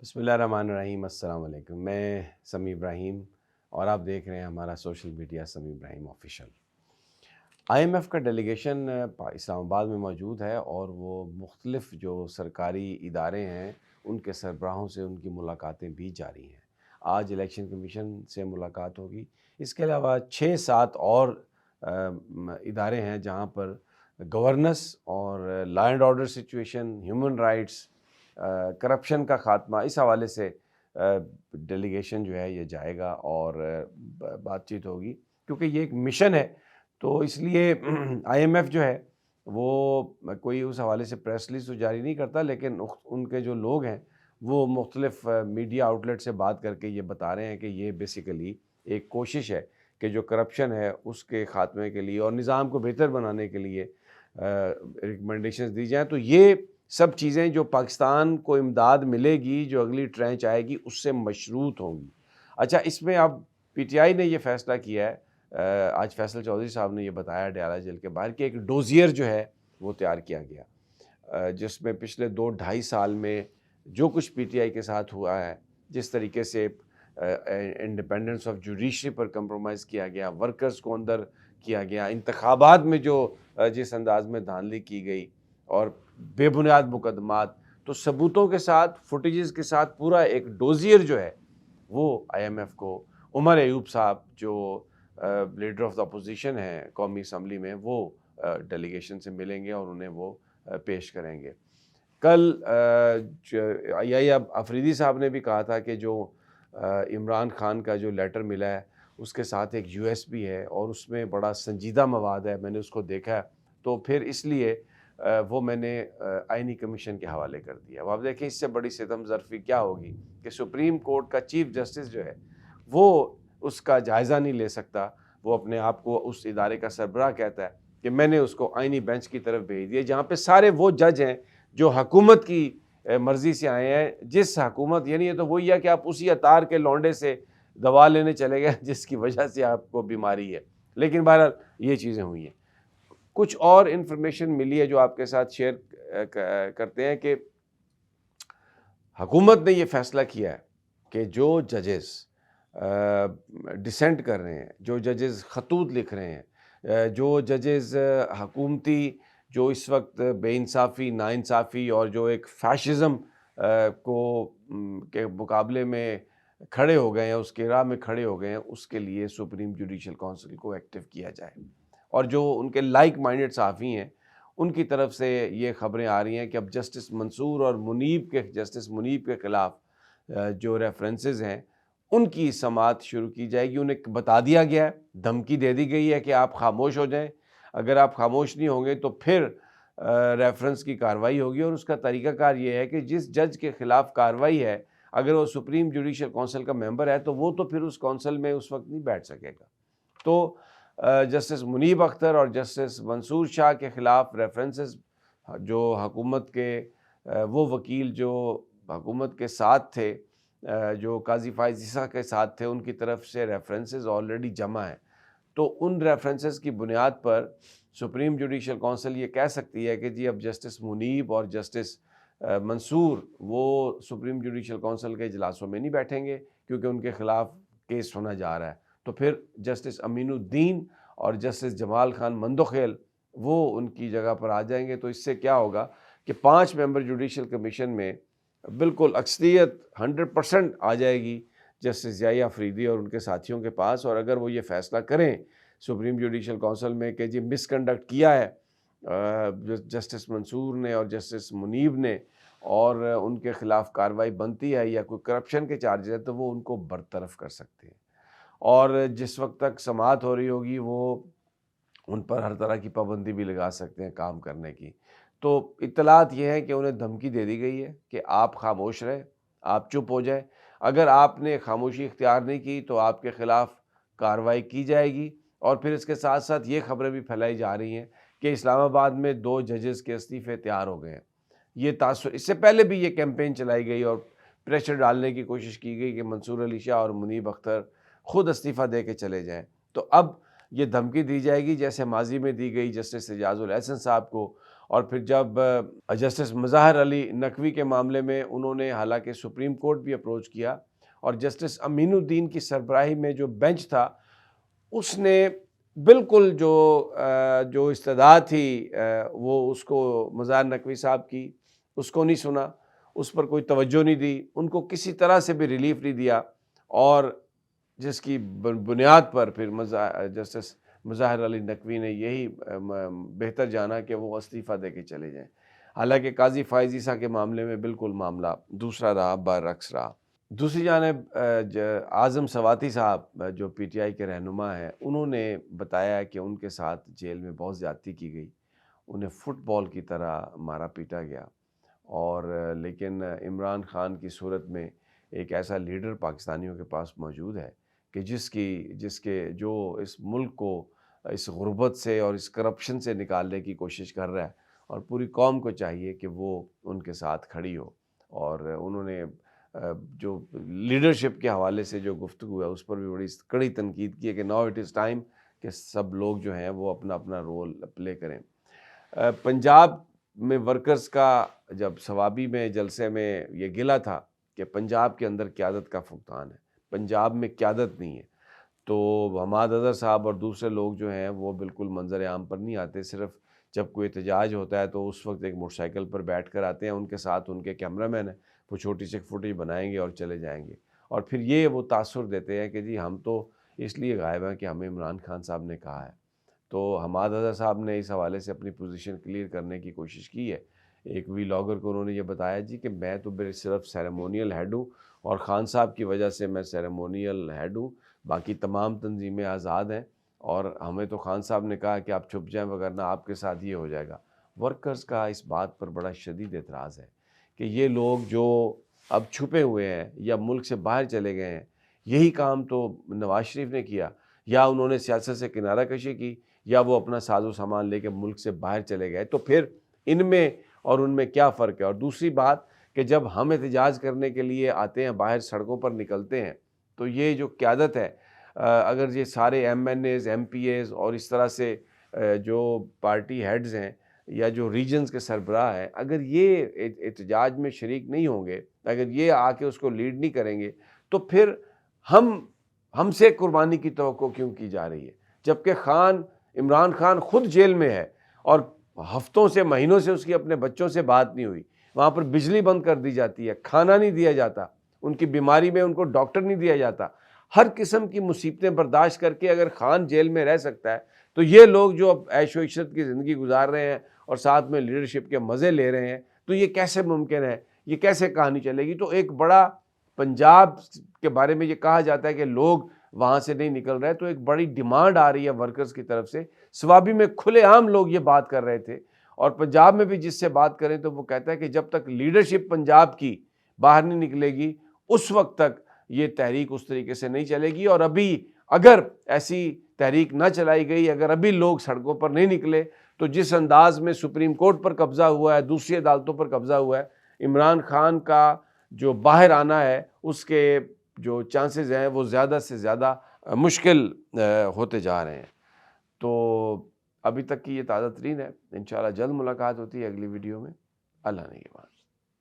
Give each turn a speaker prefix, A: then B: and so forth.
A: بسم اللہ الرحمن الرحیم۔ السلام علیکم، میں سمیع ابراہیم اور آپ دیکھ رہے ہیں ہمارا social media Sami Ibrahim official. I M F کا ڈیلیگیشن اسلام آباد میں موجود ہے اور وہ مختلف جو سرکاری ادارے ہیں ان کے سربراہوں سے ان کی ملاقاتیں بھی جاری ہیں۔ آج الیکشن کمیشن سے ملاقات ہوگی، اس کے علاوہ 6-7 اور ادارے ہیں جہاں پر گورننس اور law and order situation, human rights, corruption کا خاتمہ، اس حوالے سے ڈیلیگیشن جو ہے یہ جائے گا اور بات چیت ہوگی، کیونکہ یہ ایک مشن ہے تو اس لیے آئی ایم ایف جو ہے وہ کوئی اس حوالے سے پریس ریلیز تو جاری نہیں کرتا، لیکن ان کے جو لوگ ہیں وہ مختلف میڈیا آؤٹلیٹ سے بات کر کے یہ بتا رہے ہیں کہ یہ بیسیکلی ایک کوشش ہے کہ جو کرپشن ہے اس کے خاتمے کے لیے اور نظام کو بہتر بنانے کے لیے ریکمنڈیشنز دی جائیں۔ تو یہ سب چیزیں جو پاکستان کو امداد ملے گی، جو اگلی ٹرینچ آئے گی، اس سے مشروط ہوں گی۔ اچھا، اس میں اب پی ٹی آئی نے یہ فیصلہ کیا ہے، آج فیصل چودھری صاحب نے یہ بتایا ڈیالہ جیل کے باہر کہ ایک ڈوزیئر جو ہے وہ تیار کیا گیا، جس میں پچھلے 2-2.5 سال میں جو کچھ پی ٹی آئی کے ساتھ ہوا ہے، جس طریقے سے independence of judiciary per compromise کیا گیا، ورکرز کو اندر کیا گیا، انتخابات میں جو جس انداز میں دھاندلی کی گئی اور بے بنیاد مقدمات، تو ثبوتوں کے ساتھ، فوٹیجز کے ساتھ پورا ایک ڈوزیئر جو ہے وہ آئی ایم ایف کو عمر ایوب صاحب جو لیڈر آف دا اپوزیشن ہیں قومی اسمبلی میں، وہ ڈیلیگیشن سے ملیں گے اور انہیں وہ پیش کریں گے۔ کل افریدی صاحب نے بھی کہا تھا کہ جو عمران خان کا جو لیٹر ملا ہے اس کے ساتھ ایک یو ایس بی ہے اور اس میں بڑا سنجیدہ مواد ہے، میں نے اس کو دیکھا ہے، تو پھر اس لیے وہ میں نے آئینی کمیشن کے حوالے کر دیا۔ اب آپ دیکھیں اس سے بڑی ستم ظرفی کیا ہوگی کہ سپریم کورٹ کا چیف جسٹس جو ہے وہ اس کا جائزہ نہیں لے سکتا، وہ اپنے آپ کو اس ادارے کا سربراہ کہتا ہے کہ میں نے اس کو آئینی بینچ کی طرف بھیج دیا، جہاں پہ سارے وہ جج ہیں جو حکومت کی مرضی سے آئے ہیں، جس حکومت، یعنی یہ تو وہی ہے کہ آپ اسی اطار کے لونڈے سے دوا لینے چلے گئے جس کی وجہ سے آپ کو بیماری ہے۔ لیکن بہرحال یہ چیزیں ہوئی ہیں۔ کچھ اور انفارمیشن ملی ہے جو آپ کے ساتھ شیئر کرتے ہیں کہ حکومت نے یہ فیصلہ کیا ہے کہ جو ججز ڈسینٹ کر رہے ہیں، جو ججز خطوط لکھ رہے ہیں، جو ججز حکومتی جو اس وقت بے انصافی، ناانصافی اور جو ایک فیشزم کے مقابلے میں کھڑے ہو گئے ہیں، اس کے راہ میں کھڑے ہو گئے ہیں، اس کے لیے سپریم جوڈیشل کونسل کو ایکٹیو کیا جائے۔ اور جو ان کے لائک مائنڈڈ صحافی ہیں ان کی طرف سے یہ خبریں آ رہی ہیں کہ اب جسٹس منصور اور جسٹس منیب کے خلاف جو ریفرنسز ہیں ان کی سماعت شروع کی جائے گی۔ انہیں بتا دیا گیا ہے، دھمکی دے دی گئی ہے کہ آپ خاموش ہو جائیں، اگر آپ خاموش نہیں ہوں گے تو پھر ریفرنس کی کارروائی ہوگی، اور اس کا طریقہ کار یہ ہے کہ جس جج کے خلاف کارروائی ہے اگر وہ سپریم جوڈیشل کونسل کا ممبر ہے تو وہ تو پھر اس کونسل میں اس وقت نہیں بیٹھ سکے گا۔ تو جسٹس منیب اختر اور جسٹس منصور شاہ کے خلاف ریفرنسز جو حکومت کے وہ وکیل جو حکومت کے ساتھ تھے، جو قاضی فائز عیسیٰ کے ساتھ تھے، ان کی طرف سے ریفرنسز آلریڈی جمع ہیں، تو ان ریفرنسز کی بنیاد پر سپریم جوڈیشل کونسل یہ کہہ سکتی ہے کہ جی اب جسٹس منیب اور جسٹس منصور وہ سپریم جوڈیشل کونسل کے اجلاسوں میں نہیں بیٹھیں گے کیونکہ ان کے خلاف کیس ہونا جا رہا ہے۔ تو پھر جسٹس امین الدین اور جسٹس جمال خان مندوخیل وہ ان کی جگہ پر آ جائیں گے۔ تو اس سے کیا ہوگا کہ 5 ممبر جوڈیشل کمیشن میں بالکل اکثریت 100% آ جائے گی جسٹس ضیاء افریدی اور ان کے ساتھیوں کے پاس، اور اگر وہ یہ فیصلہ کریں سپریم جوڈیشل کونسل میں کہ جی مس کنڈکٹ کیا ہے جسٹس منصور نے اور جسٹس منیب نے اور ان کے خلاف کارروائی بنتی ہے یا کوئی کرپشن کے چارجز ہے، تو وہ ان کو برطرف کر سکتے ہیں، اور جس وقت تک سماعت ہو رہی ہوگی وہ ان پر ہر طرح کی پابندی بھی لگا سکتے ہیں کام کرنے کی۔ تو اطلاعات یہ ہے کہ انہیں دھمکی دے دی گئی ہے کہ آپ خاموش رہیں، آپ چپ ہو جائیں، اگر آپ نے خاموشی اختیار نہیں کی تو آپ کے خلاف کارروائی کی جائے گی۔ اور پھر اس کے ساتھ ساتھ یہ خبریں بھی پھیلائی جا رہی ہیں کہ اسلام آباد میں 2 ججز کے استعفے تیار ہو گئے ہیں۔ یہ تاثر اس سے پہلے بھی یہ کیمپین چلائی گئی اور پریشر ڈالنے کی کوشش کی گئی کہ منصور علی شاہ اور منیب اختر خود استعفیٰ دے کے چلے جائیں۔ تو اب یہ دھمکی دی جائے گی جیسے ماضی میں دی گئی جسٹس اعجاز الاحسن صاحب کو اور پھر جب جسٹس مظاہر علی نقوی کے معاملے میں انہوں نے حالانکہ سپریم کورٹ بھی اپروچ کیا، اور جسٹس امین الدین کی سربراہی میں جو بینچ تھا اس نے بالکل جو استدعا تھی وہ اس کو مظاہر نقوی صاحب کی اس کو نہیں سنا، اس پر کوئی توجہ نہیں دی، ان کو کسی طرح سے بھی ریلیف نہیں دیا، اور جس کی بنیاد پر پھر جسٹس مظاہر علی نقوی نے یہی بہتر جانا کہ وہ استعفیٰ دے کے چلے جائیں۔ حالانکہ قاضی فائز عیسیٰ کے معاملے میں بالکل معاملہ دوسرا رہا، برعکس رہا۔ دوسری جانب اعظم سواتی صاحب جو پی ٹی آئی کے رہنما ہیں، انہوں نے بتایا کہ ان کے ساتھ جیل میں بہت زیادتی کی گئی، انہیں فٹ بال کی طرح مارا پیٹا گیا، اور لیکن عمران خان کی صورت میں ایک ایسا لیڈر پاکستانیوں کے پاس موجود ہے کہ جس کے جو اس ملک کو اس غربت سے اور اس کرپشن سے نکالنے کی کوشش کر رہا ہے، اور پوری قوم کو چاہیے کہ وہ ان کے ساتھ کھڑی ہو۔ اور انہوں نے جو لیڈرشپ کے حوالے سے جو گفتگو ہے اس پر بھی بڑی کڑی تنقید کی ہے کہ ناؤ اٹ از ٹائم کہ سب لوگ جو ہیں وہ اپنا اپنا رول پلے کریں۔ پنجاب میں ورکرز کا جب ثوابی میں جلسے میں یہ گلا تھا کہ پنجاب کے اندر قیادت کا فقدان ہے، پنجاب میں قیادت نہیں ہے، تو حماد اظہر صاحب اور دوسرے لوگ جو ہیں وہ بالکل منظر عام پر نہیں آتے، صرف جب کوئی احتجاج ہوتا ہے تو اس وقت ایک موٹر سائیکل پر بیٹھ کر آتے ہیں، ان کے ساتھ ان کے کیمرہ مین ہیں، وہ چھوٹی سی فوٹیج بنائیں گے اور چلے جائیں گے، اور پھر یہ وہ تاثر دیتے ہیں کہ جی ہم تو اس لیے غائب ہیں کہ ہمیں عمران خان صاحب نے کہا ہے۔ تو حماد اظہر صاحب نے اس حوالے سے اپنی پوزیشن کلیئر کرنے کی کوشش کی ہے۔ ایک وی لاگر کو انہوں نے یہ بتایا جی کہ میں تو صرف سیریمونیل ہیڈ ہوں، اور خان صاحب کی وجہ سے میں سیریمونیل ہیڈ ہوں، باقی تمام تنظیمیں آزاد ہیں، اور ہمیں تو خان صاحب نے کہا کہ آپ چھپ جائیں وگرنہ آپ کے ساتھ یہ ہو جائے گا۔ ورکرز کا اس بات پر بڑا شدید اعتراض ہے کہ یہ لوگ جو اب چھپے ہوئے ہیں یا ملک سے باہر چلے گئے ہیں، یہی کام تو نواز شریف نے کیا، یا انہوں نے سیاست سے کنارہ کشی کی، یا وہ اپنا ساز و سامان لے کے ملک سے باہر چلے گئے، تو پھر ان میں اور ان میں کیا فرق ہے؟ اور دوسری بات کہ جب ہم احتجاج کرنے کے لیے آتے ہیں، باہر سڑکوں پر نکلتے ہیں، تو یہ جو قیادت ہے، اگر یہ سارے MNAs, MPAs اور اس طرح سے جو پارٹی ہیڈز ہیں یا جو ریجنز کے سربراہ ہیں، اگر یہ احتجاج میں شریک نہیں ہوں گے، اگر یہ آ کے اس کو لیڈ نہیں کریں گے، تو پھر ہم سے قربانی کی توقع کیوں کی جا رہی ہے؟ جبکہ عمران خان خود جیل میں ہے، اور ہفتوں سے مہینوں سے اس کی اپنے بچوں سے بات نہیں ہوئی، وہاں پر بجلی بند کر دی جاتی ہے، کھانا نہیں دیا جاتا، ان کی بیماری میں ان کو ڈاکٹر نہیں دیا جاتا، ہر قسم کی مصیبتیں برداشت کر کے اگر خان جیل میں رہ سکتا ہے، تو یہ لوگ جو اب عیش و عشرت کی زندگی گزار رہے ہیں اور ساتھ میں لیڈرشپ کے مزے لے رہے ہیں، تو یہ کیسے ممکن ہے؟ یہ کیسے کہانی چلے گی؟ تو ایک بڑا پنجاب کے بارے میں یہ کہا جاتا ہے کہ لوگ وہاں سے نہیں نکل رہے، تو ایک بڑی ڈیمانڈ آ رہی ہے ورکرز کی طرف سے۔ سوابی میں کھلے عام لوگ یہ بات کر رہے تھے، اور پنجاب میں بھی جس سے بات کریں تو وہ کہتا ہے کہ جب تک لیڈرشپ پنجاب کی باہر نہیں نکلے گی اس وقت تک یہ تحریک اس طریقے سے نہیں چلے گی، اور ابھی اگر ایسی تحریک نہ چلائی گئی، اگر ابھی لوگ سڑکوں پر نہیں نکلے، تو جس انداز میں سپریم کورٹ پر قبضہ ہوا ہے، دوسری عدالتوں پر قبضہ ہوا ہے، عمران خان کا جو باہر آنا ہے اس کے جو چانسز ہیں وہ زیادہ سے زیادہ مشکل ہوتے جا رہے ہیں۔ تو ابھی تک کی یہ تازہ ترین ہے، انشاءاللہ جلد ملاقات ہوتی ہے اگلی ویڈیو میں۔ اللہ نے کے بعد